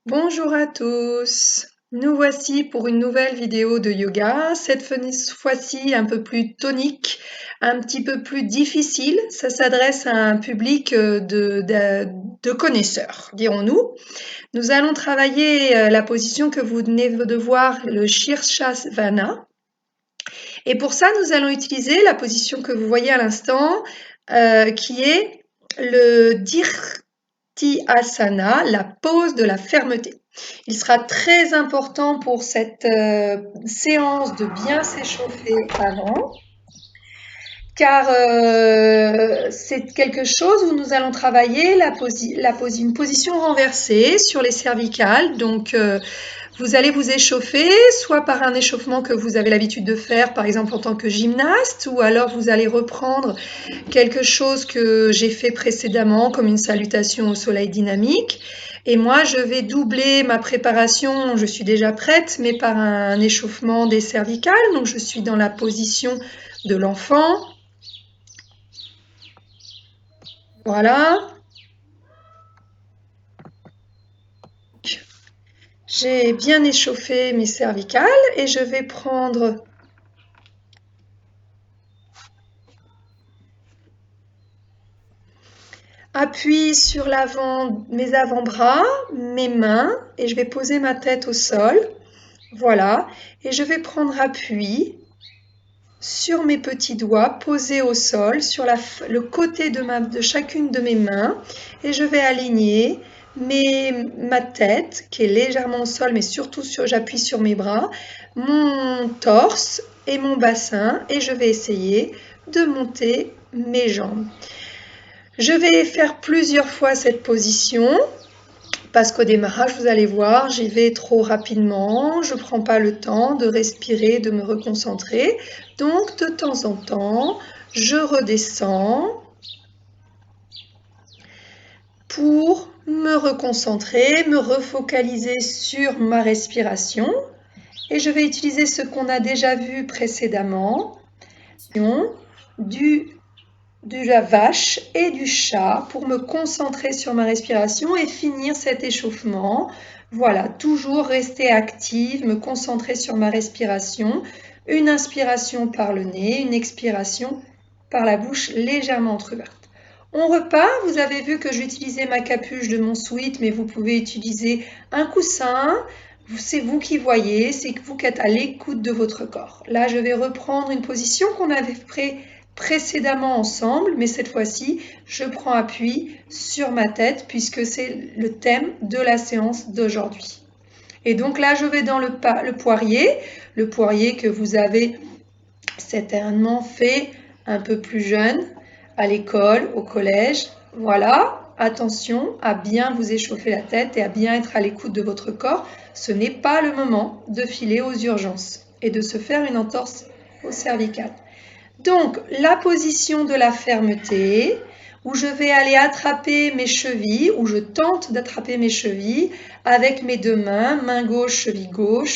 Bonjour à tous, nous voici pour une nouvelle vidéo de yoga, cette fois-ci un peu plus tonique, un petit peu plus difficile, ça s'adresse à un public de connaisseurs, dirons-nous. Nous allons travailler la position que vous venez de voir, le Shirshasana, et pour ça nous allons utiliser la position que vous voyez à l'instant, qui est le Asana, la pose de la fermeté. Il sera très important pour cette séance de bien s'échauffer avant, car c'est quelque chose où nous allons travailler une position renversée sur les cervicales. Donc, vous allez vous échauffer, soit par un échauffement que vous avez l'habitude de faire, par exemple en tant que gymnaste, ou alors vous allez reprendre quelque chose que j'ai fait précédemment, comme une salutation au soleil dynamique. Et moi, je vais doubler ma préparation, je suis déjà prête, mais par un échauffement des cervicales. Donc, je suis dans la position de l'enfant. Voilà. J'ai bien échauffé mes cervicales et je vais prendre appui sur mes avant-bras, mes mains, et je vais poser ma tête au sol. Voilà. Et je vais prendre appui sur mes petits doigts posés au sol, sur le côté de chacune de mes mains, et je vais aligner ma tête, qui est légèrement au sol, mais surtout j'appuie sur mes bras, mon torse et mon bassin, et je vais essayer de monter mes jambes. Je vais faire plusieurs fois cette position, parce qu'au démarrage, vous allez voir, j'y vais trop rapidement, je ne prends pas le temps de respirer, de me reconcentrer. Donc, de temps en temps, je redescends pour me reconcentrer, me refocaliser sur ma respiration. Et je vais utiliser ce qu'on a déjà vu précédemment, de la vache et du chat pour me concentrer sur ma respiration et finir cet échauffement. Voilà, toujours rester active, me concentrer sur ma respiration. Une inspiration par le nez, une expiration par la bouche légèrement entrouverte. On repart, vous avez vu que j'utilisais ma capuche de mon sweat, mais vous pouvez utiliser un coussin. C'est vous qui voyez, c'est vous qui êtes à l'écoute de votre corps. Là, je vais reprendre une position qu'on avait précédemment ensemble, mais cette fois-ci, je prends appui sur ma tête puisque c'est le thème de la séance d'aujourd'hui. Et donc là, je vais dans le poirier que vous avez certainement fait un peu plus jeune, à l'école, au collège. Voilà, attention à bien vous échauffer la tête et à bien être à l'écoute de votre corps. Ce n'est pas le moment de filer aux urgences et de se faire une entorse au cervical. Donc, la position de la fermeté, où je vais aller attraper mes chevilles, où je tente d'attraper mes chevilles avec mes deux mains, main gauche,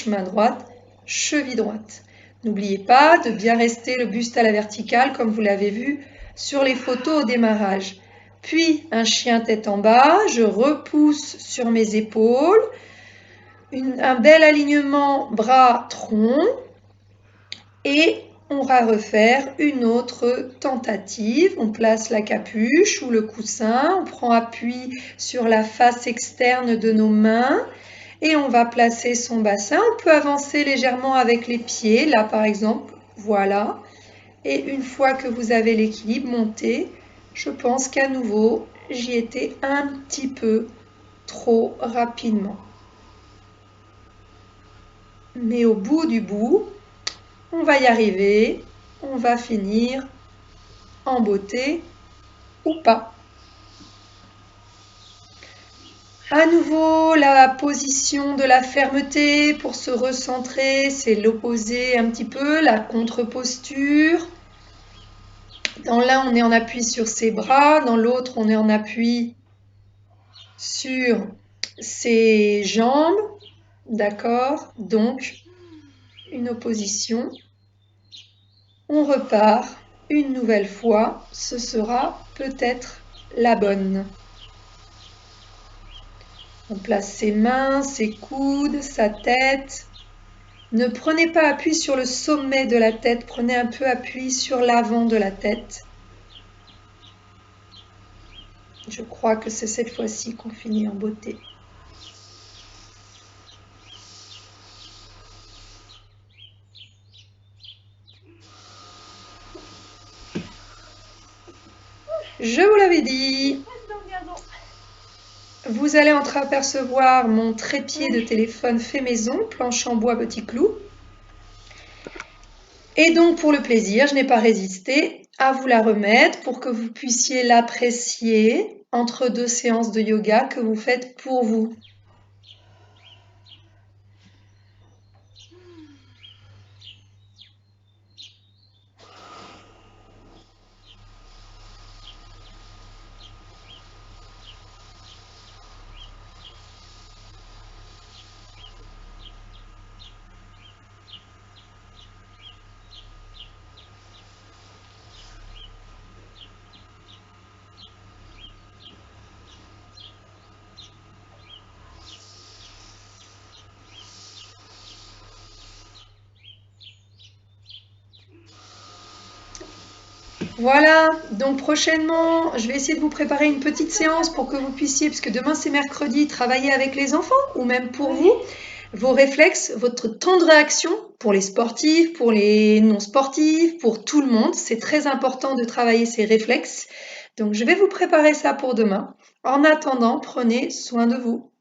main droite, cheville droite. N'oubliez pas de bien rester le buste à la verticale, comme vous l'avez vu sur les photos au démarrage. Puis, un chien tête en bas, je repousse sur mes épaules, un bel alignement bras-tronc, et on va refaire une autre tentative. On place la capuche ou le coussin, on prend appui sur la face externe de nos mains et on va placer son bassin. On peut avancer légèrement avec les pieds, là par exemple, voilà. Et une fois que vous avez l'équilibre, montez. Je pense qu'à nouveau, j'y étais un petit peu trop rapidement. Mais au bout du bout, on va y arriver, on va finir en beauté ou pas. À nouveau, la position de la fermeté pour se recentrer, c'est l'opposé un petit peu, la contre-posture. Dans l'un, on est en appui sur ses bras, dans l'autre, on est en appui sur ses jambes. D'accord? Donc, une opposition. On repart une nouvelle fois, ce sera peut-être la bonne. On place ses mains, ses coudes, sa tête. Ne prenez pas appui sur le sommet de la tête, prenez un peu appui sur l'avant de la tête. Je crois que c'est cette fois-ci qu'on finit en beauté. Je vous l'avais dit. Vous allez entreapercevoir mon trépied de téléphone fait maison, planche en bois petit clou. Et donc pour le plaisir, je n'ai pas résisté à vous la remettre pour que vous puissiez l'apprécier entre deux séances de yoga que vous faites pour vous. Voilà, donc prochainement, je vais essayer de vous préparer une petite séance pour que vous puissiez, puisque demain c'est mercredi, travailler avec les enfants ou même pour vous, vos réflexes, votre temps de réaction pour les sportifs, pour les non-sportifs, pour tout le monde. C'est très important de travailler ces réflexes. Donc je vais vous préparer ça pour demain. En attendant, prenez soin de vous.